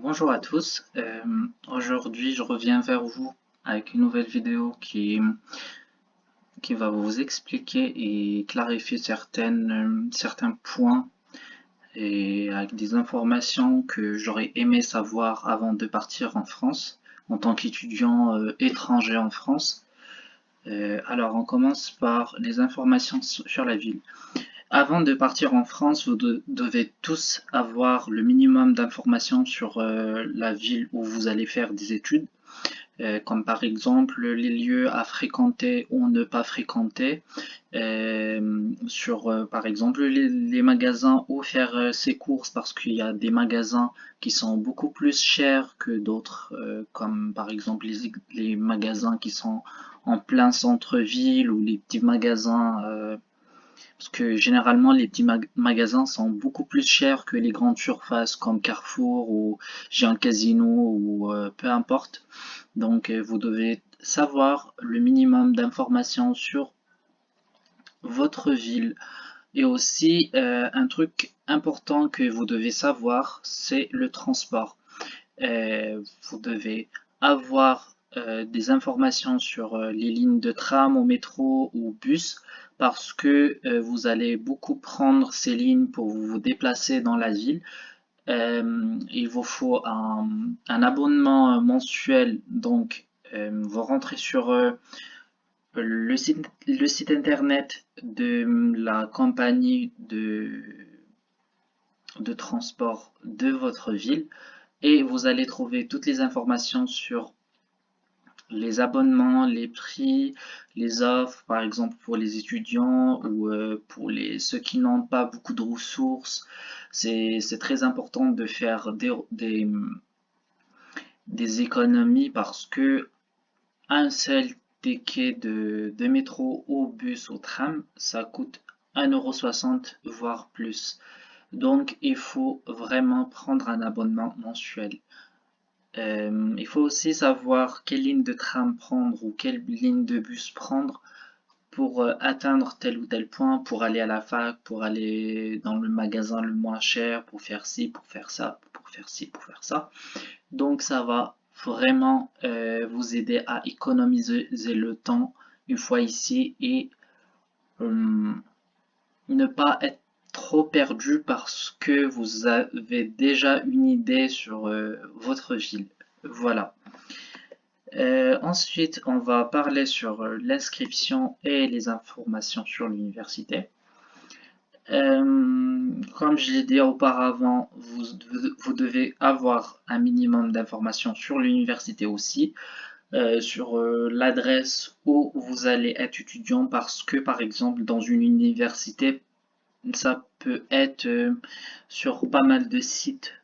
Bonjour à tous. Aujourd'hui, je reviens vers vous avec une nouvelle vidéo qui va vous expliquer et clarifier certains points et avec des informations que j'aurais aimé savoir avant de partir en France en tant qu'étudiant étranger en France. Alors, on commence par les informations sur la ville. Avant de partir en France, vous devez tous avoir le minimum d'informations sur la ville où vous allez faire des études, comme par exemple les lieux à fréquenter ou ne pas fréquenter, sur par exemple les magasins où faire ses courses, parce qu'il y a des magasins qui sont beaucoup plus chers que d'autres, comme par exemple les magasins qui sont en plein centre-ville ou les petits magasins. Parce que généralement, les petits magasins sont beaucoup plus chers que les grandes surfaces comme Carrefour ou Géant Casino ou peu importe. Donc, vous devez savoir le minimum d'informations sur votre ville. Et aussi, un truc important que vous devez savoir, c'est le transport. Vous devez avoir des informations sur les lignes de tram au métro ou bus parce que vous allez beaucoup prendre ces lignes pour vous déplacer dans la ville. Il vous faut un abonnement mensuel, donc vous rentrez sur le site internet de la compagnie de transport de votre ville et vous allez trouver toutes les informations sur les abonnements, les prix, les offres, par exemple pour les étudiants ou pour ceux qui n'ont pas beaucoup de ressources. C'est très important de faire des économies parce que un seul ticket de métro ou bus ou tram, ça coûte 1,60 € voire plus. Donc il faut vraiment prendre un abonnement mensuel. Il faut aussi savoir quelle ligne de tram prendre ou quelle ligne de bus prendre pour atteindre tel ou tel point, pour aller à la fac, pour aller dans le magasin le moins cher, pour faire ci, pour faire ça, pour faire ci, pour faire ça. Donc ça va vraiment vous aider à économiser le temps une fois ici et euh, ne pas être trop perdu parce que vous avez déjà une idée sur votre ville. Voilà. Ensuite, on va parler sur l'inscription et les informations sur l'université. Comme je l'ai dit auparavant, vous devez avoir un minimum d'informations sur l'université aussi, sur l'adresse où vous allez être étudiant, parce que par exemple dans une université, ça peut être sur pas mal de sites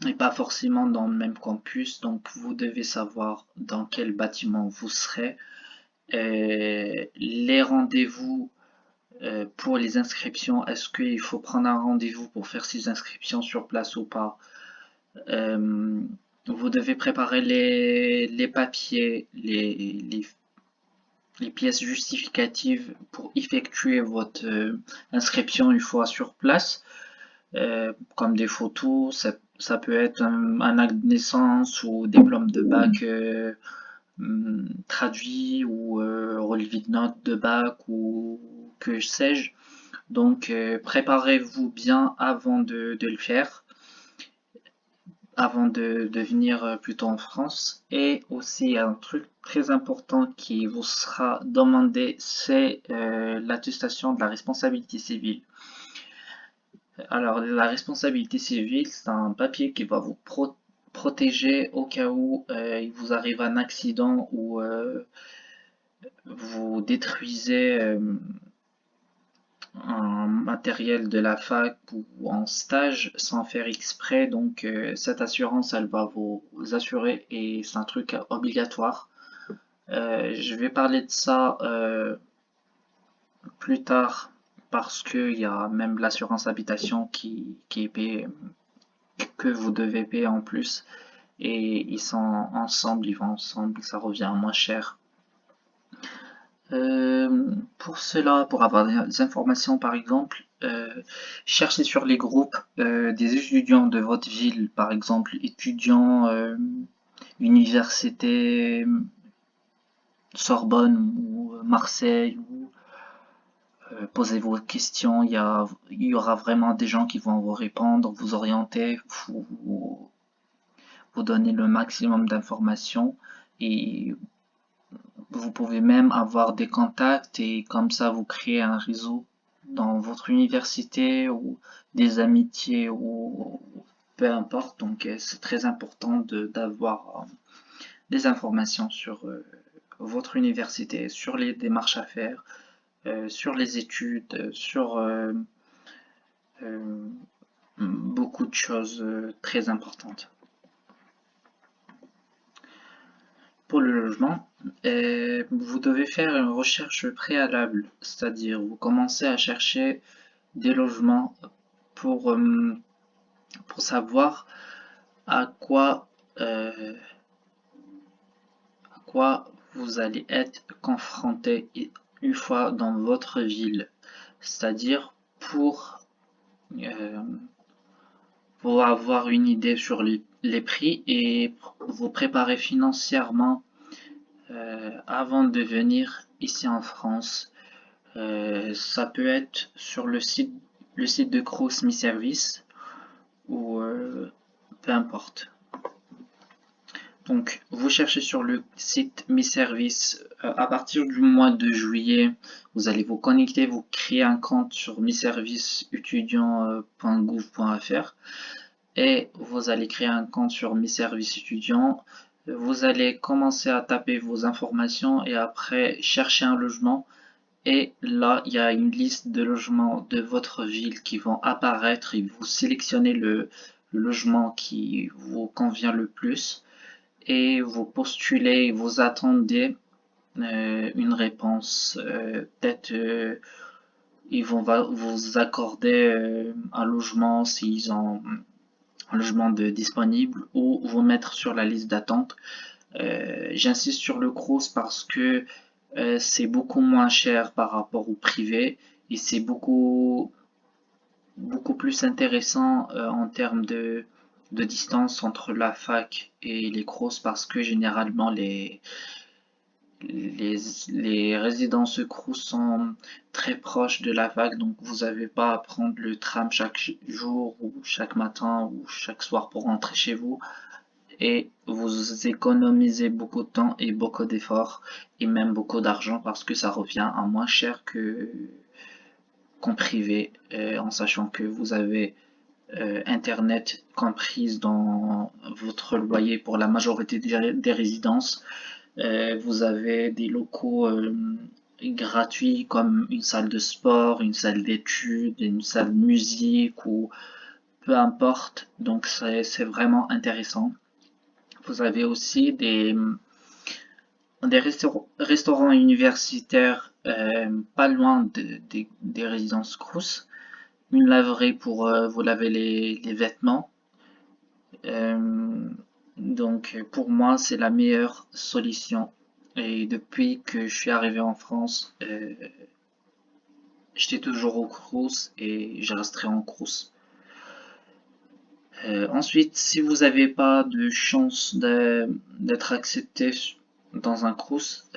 et pas forcément dans le même campus, donc vous devez savoir dans quel bâtiment vous serez. Les rendez-vous pour les inscriptions, est-ce qu'il faut prendre un rendez-vous pour faire ces inscriptions sur place ou pas? Euh, Vous devez préparer les papiers, les pièces justificatives pour effectuer votre inscription une fois sur place, comme des photos, ça peut être un acte de naissance ou diplôme de bac traduit ou relevé de notes de bac ou que sais-je. Donc préparez-vous bien avant de le faire, avant de venir plutôt en France. Et aussi un truc très important qui vous sera demandé, c'est l'attestation de la responsabilité civile. Alors la responsabilité civile, c'est un papier qui va vous protéger au cas où il vous arrive un accident ou vous détruisez un matériel de la fac ou en stage sans faire exprès. Donc cette assurance, elle va vous assurer et c'est un truc obligatoire. Je vais parler de ça plus tard parce qu'il y a même l'assurance habitation qui est payée, que vous devez payer en plus. Et ils sont ensemble, ils vont ensemble, ça revient moins cher. Pour cela, pour avoir des informations par exemple, cherchez sur les groupes des étudiants de votre ville, par exemple étudiants université Sorbonne ou Marseille, ou posez vos questions, il y aura vraiment des gens qui vont vous répondre, vous orienter, vous donner le maximum d'informations et vous pouvez même avoir des contacts et comme ça vous créez un réseau dans votre université ou des amitiés ou peu importe. Donc c'est très important d'avoir des informations sur votre université, sur les démarches à faire, sur les études, sur euh, beaucoup de choses très importantes. Pour le logement, vous devez faire une recherche préalable, c'est-à-dire vous commencez à chercher des logements pour, euh, pour savoir à quoi, euh, à quoi vous allez être confronté une fois dans votre ville, c'est-à-dire euh, pour avoir une idée sur les prix et vous préparer financièrement avant de venir ici en France. Ça peut être sur le site de Crous Mi Service ou peu importe. Donc, vous cherchez sur le site Mi Service à partir du mois de juillet. Vous allez vous connecter, vous créer un compte sur miserviceétudiant.gouv.fr et vous allez créer un compte sur Mi Service étudiant. Vous allez commencer à taper vos informations et après chercher un logement. Et là, il y a une liste de logements de votre ville qui vont apparaître et vous sélectionnez le logement qui vous convient le plus et vous postulez, vous attendez une réponse. Peut-être ils vont vous accorder un logement s'ils ont un logement disponible ou vous mettre sur la liste d'attente. J'insiste sur le Crous parce que c'est beaucoup moins cher par rapport au privé et c'est beaucoup plus intéressant en termes de distance entre la fac et les Crous parce que généralement les, les résidences Crous sont très proches de la fac donc vous n'avez pas à prendre le tram chaque jour ou chaque matin ou chaque soir pour rentrer chez vous et vous économisez beaucoup de temps et beaucoup d'efforts et même beaucoup d'argent parce que ça revient à moins cher que qu'en privé en sachant que vous avez internet comprise dans votre loyer pour la majorité des résidences. Vous avez des locaux gratuits comme une salle de sport, une salle d'études, une salle de musique ou peu importe. Donc c'est vraiment intéressant. Vous avez aussi des restaurants universitaires pas loin des résidences Crous, une laverie pour vous laver les vêtements. Euh, donc pour moi c'est la meilleure solution. Et depuis que je suis arrivé en France, j'étais toujours au Crous et je resterai en Crous. Ensuite, si vous n'avez pas de chance d'être accepté dans un Crous,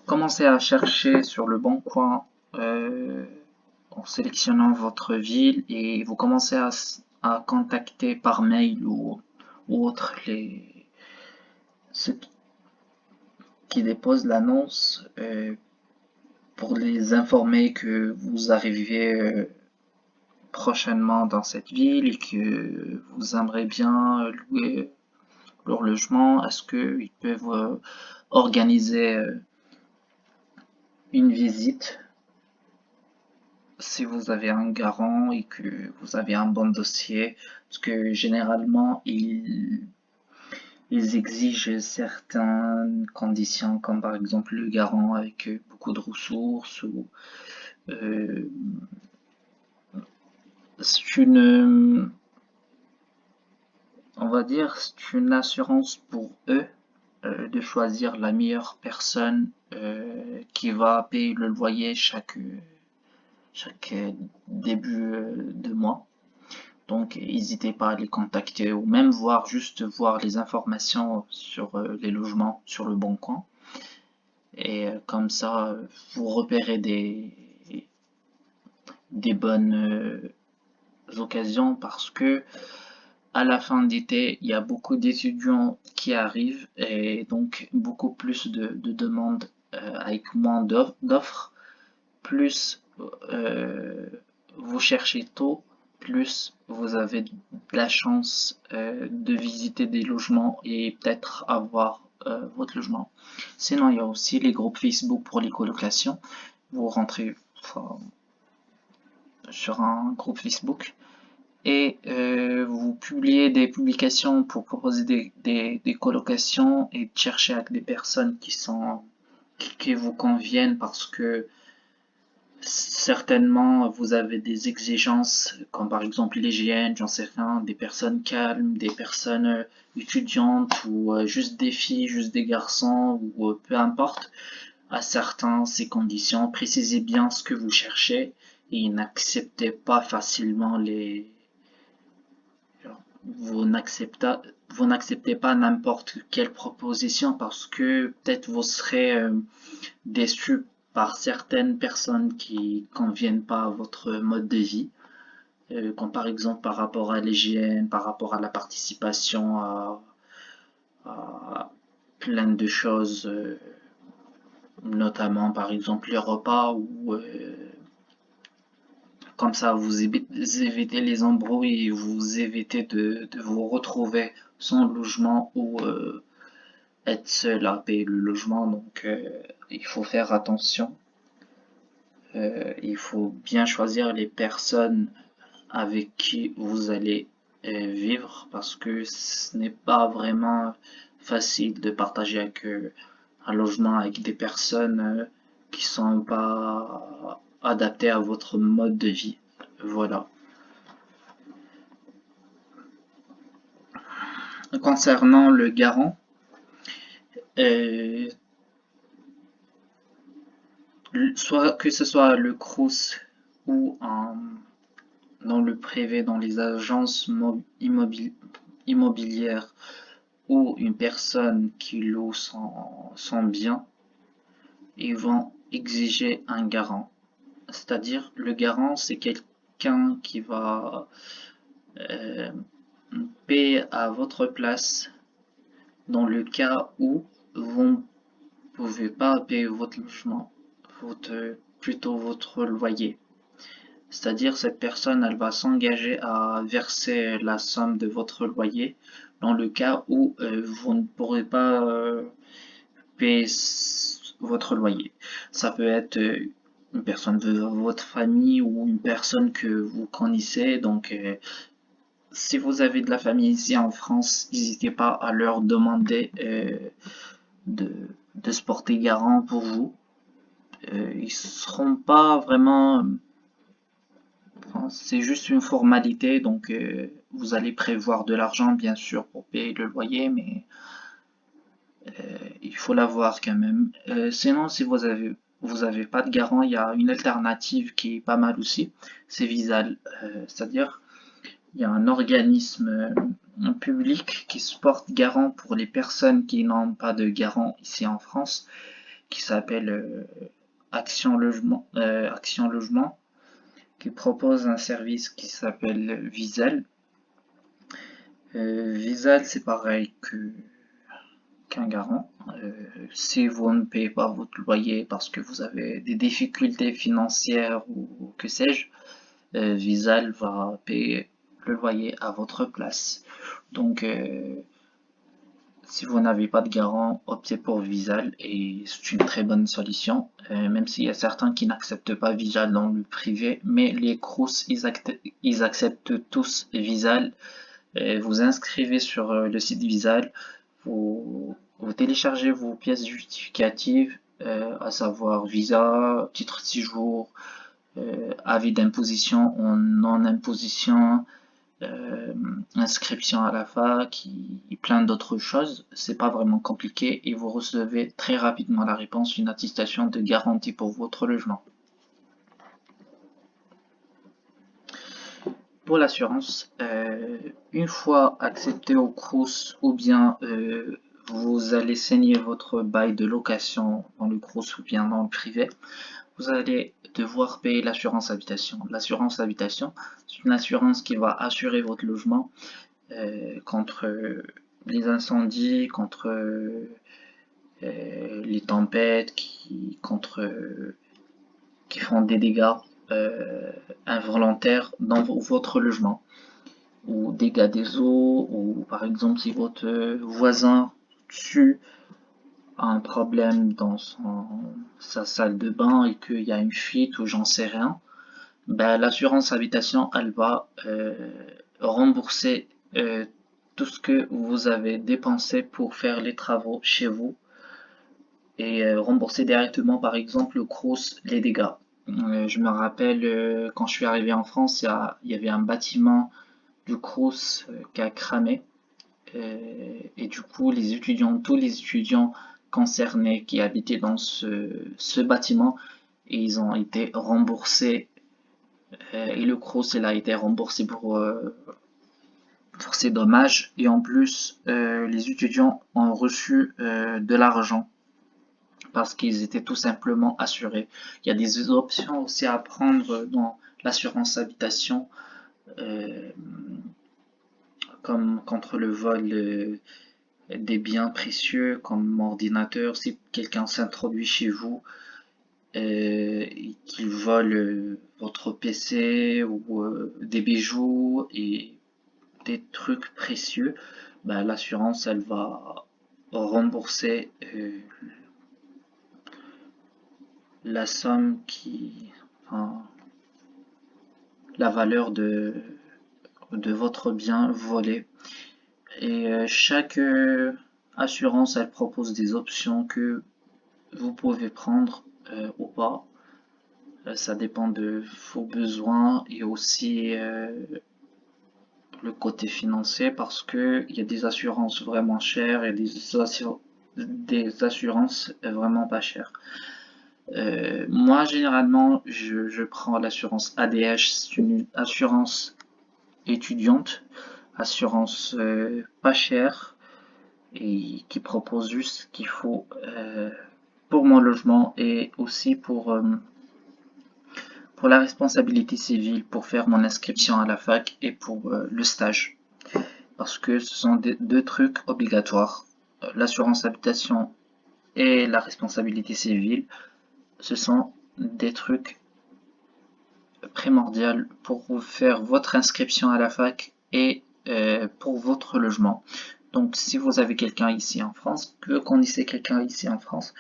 commencez à chercher sur le bon coin en sélectionnant votre ville et vous commencez à contacter par mail ou autre ceux qui déposent l'annonce pour les informer que vous arrivez prochainement dans cette ville et que vous aimeriez bien louer leur logement. Est-ce qu'ils peuvent organiser une visite si vous avez un garant et que vous avez un bon dossier, parce que généralement ils exigent certaines conditions, comme par exemple le garant avec beaucoup de ressources ou euh, c'est on va dire, c'est une assurance pour eux de choisir la meilleure personne qui va payer le loyer chaque début de mois. Donc, n'hésitez pas à les contacter ou même juste voir les informations sur les logements sur le Bon Coin. Et comme ça, vous repérez des bonnes occasions parce que à la fin d'été, il y a beaucoup d'étudiants qui arrivent et donc beaucoup plus de demandes avec moins d'offres. Plus vous cherchez tôt, plus vous avez de la chance de visiter des logements et peut-être avoir votre logement. Sinon, il y a aussi les groupes Facebook pour les colocations. Vous rentrez sur un groupe Facebook et vous publiez des publications pour proposer des colocations et chercher avec des personnes qui vous conviennent parce que certainement vous avez des exigences comme par exemple l'hygiène, j'en sais rien, des personnes calmes, des personnes étudiantes ou juste des filles, juste des garçons ou peu importe. À certains ces conditions, précisez bien ce que vous cherchez et n'acceptez pas facilement vous n'acceptez pas n'importe quelle proposition parce que peut-être vous serez déçu par certaines personnes qui conviennent pas à votre mode de vie, comme par exemple par rapport à l'hygiène, par rapport à la participation à plein de choses, notamment par exemple les repas ou comme ça vous évitez les embrouilles et vous évitez de vous retrouver sans logement ou être seul à payer le logement. Donc il faut faire attention. Il faut bien choisir les personnes avec qui vous allez vivre parce que ce n'est pas vraiment facile de partager un logement avec des personnes qui sont pas adaptées à votre mode de vie. Voilà. Concernant le garant, euh, soit que ce soit le Crous ou dans le privé, dans les agences immobilières ou une personne qui loue son bien, ils vont exiger un garant. C'est-à-dire, le garant, c'est quelqu'un qui va euh, payer à votre place dans le cas où vous ne pouvez pas payer votre logement, plutôt votre loyer. C'est-à-dire cette personne, elle va s'engager à verser la somme de votre loyer dans le cas où vous ne pourrez pas payer votre loyer. Ça peut être une personne de votre famille ou une personne que vous connaissez. Donc, si vous avez de la famille ici en France, n'hésitez pas à leur demander de, de se porter garant pour vous. Ils seront pas vraiment c'est juste une formalité, donc vous allez prévoir de l'argent bien sûr pour payer le loyer, mais il faut l'avoir quand même. Sinon, si vous avez pas de garant, il y a une alternative qui est pas mal aussi, c'est Visal. C'est-à-dire il y a un organisme public qui se porte garant pour les personnes qui n'ont pas de garant ici en France, qui s'appelle Action Logement, qui propose un service qui s'appelle Visal. Visal, c'est pareil qu'un garant. Si vous ne payez pas votre loyer parce que vous avez des difficultés financières ou que sais-je, Visal va payer le loyer à votre place. Donc, si vous n'avez pas de garant, optez pour Visal et c'est une très bonne solution, même s'il y a certains qui n'acceptent pas Visal dans le privé, mais les Crous, ils acceptent tous Visal. Vous inscrivez sur le site Visal, vous téléchargez vos pièces justificatives, à savoir visa, titre de séjour, avis d'imposition ou non-imposition, inscription à la fac et plein d'autres choses. C'est pas vraiment compliqué et vous recevez très rapidement la réponse, une attestation de garantie pour votre logement. Pour l'assurance, une fois accepté au CROUS ou bien vous allez signer votre bail de location dans le CROUS ou bien dans le privé, vous allez devoir payer l'assurance habitation. L'assurance habitation, c'est une assurance qui va assurer votre logement contre les incendies, contre les tempêtes, qui font des dégâts involontaires dans votre logement, ou dégâts des eaux, ou par exemple si votre voisin dessus a un problème dans sa salle de bain et qu'il y a une fuite ou j'en sais rien, ben, l'assurance habitation, elle va rembourser tout ce que vous avez dépensé pour faire les travaux chez vous et rembourser directement, par exemple, le CROUS, les dégâts. Je me rappelle quand je suis arrivé en France, il y avait un bâtiment du CROUS qui a cramé et du coup, tous les étudiants concernés qui habitaient dans ce bâtiment, ils ont été remboursés et le CROUS il a été remboursé pour ces dommages et en plus les étudiants ont reçu de l'argent parce qu'ils étaient tout simplement assurés. Il y a des options aussi à prendre dans l'assurance habitation euh, comme contre le vol des biens précieux comme mon ordinateur si quelqu'un s'introduit chez vous et qu'il vole votre PC ou des bijoux et des trucs précieux, bah, l'assurance elle va rembourser la somme enfin, la valeur de votre bien volé. Et chaque assurance elle propose des options que vous pouvez prendre ou pas. Ça dépend de vos besoins et aussi le côté financier parce que il y a des assurances vraiment chères et des assurances vraiment pas chères. Moi, généralement, je prends l'assurance ADH, c'est une assurance étudiante, assurance pas chère et qui propose juste ce qu'il faut pour mon logement et aussi pour la responsabilité civile, pour faire mon inscription à la fac et pour le stage. Parce que ce sont deux trucs obligatoires. L'assurance habitation et la responsabilité civile, ce sont des trucs primordiaux pour faire votre inscription à la fac et pour votre logement. Donc si vous avez quelqu'un ici en France, que vous connaissez quelqu'un ici en France,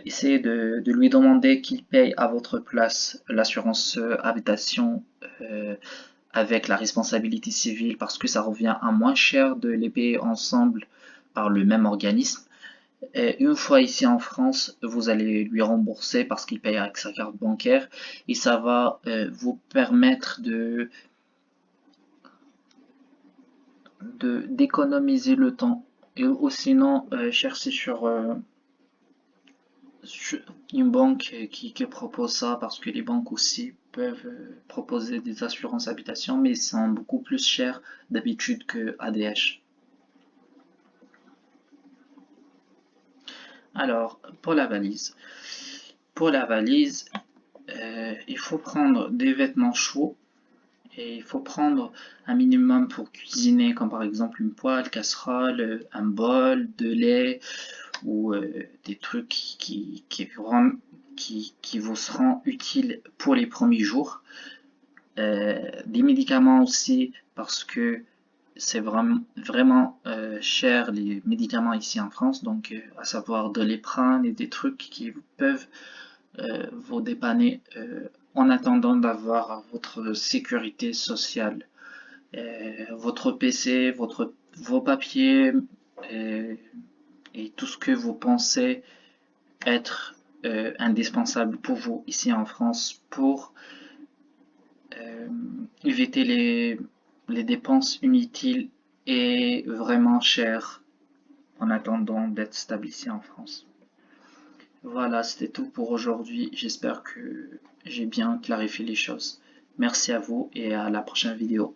essayez de lui demander qu'il paye à votre place l'assurance habitation avec la responsabilité civile parce que ça revient à moins cher de les payer ensemble par le même organisme. Et une fois ici en France, vous allez lui rembourser parce qu'il paye avec sa carte bancaire et ça va vous permettre d'économiser le temps. Et ou sinon, chercher sur une banque qui propose ça parce que les banques aussi peuvent proposer des assurances habitation mais ils sont beaucoup plus chers d'habitude que ADH. Alors, pour la valise. Pour la valise, il faut prendre des vêtements chauds et il faut prendre un minimum pour cuisiner, comme par exemple une poêle, casserole, un bol, de lait ou des trucs qui vous seront utiles pour les premiers jours. Des médicaments aussi parce que c'est vraiment cher les médicaments ici en France, donc à savoir de l'éprane et des trucs qui peuvent vous dépanner en attendant d'avoir votre sécurité sociale, votre PC, vos papiers et tout ce que vous pensez être indispensable pour vous ici en France pour éviter les dépenses inutiles est vraiment cher en attendant d'être stable ici en France. Voilà, c'était tout pour aujourd'hui. J'espère que j'ai bien clarifié les choses. Merci à vous et à la prochaine vidéo.